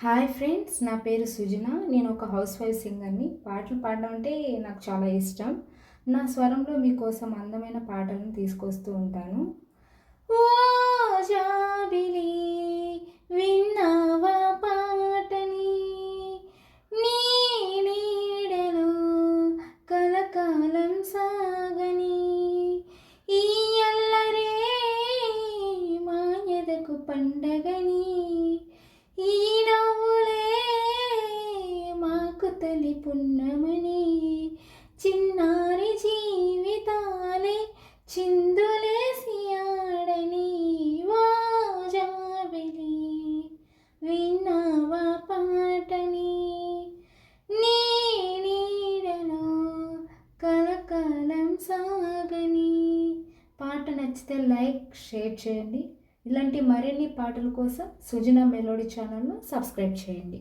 Hi friends, నా పేరు సుజన. నేను ఒక హౌస్ వైఫ్ సింగర్ని. పాటలు పాడడం అంటే నాకు చాలా ఇష్టం. నా స్వరంలో మీకోసం అందమైన పాటలను తీసుకొస్తూ ఉంటాను. ఓ జాబిలి విన్నావా పాటని, నీ నీడలో కలకాలం సాగని, ఈ అల్లరే మా ఎదకు పండగని, ఈ నవ్వులే మాకు తొలి పున్నమని, చిన్నారి జీవితాలే చిందులేసి ఆడని, వాజాబిలి విన్నావా పాటని, నీ నీడలో కలకాలం సాగని. పాట నచ్చితే లైక్, షేర్ చేయండి. ఇలాంటి మరిన్ని పాటల కోసం సుజన మెలోడీ ఛానల్ను సబ్స్క్రైబ్ చేయండి.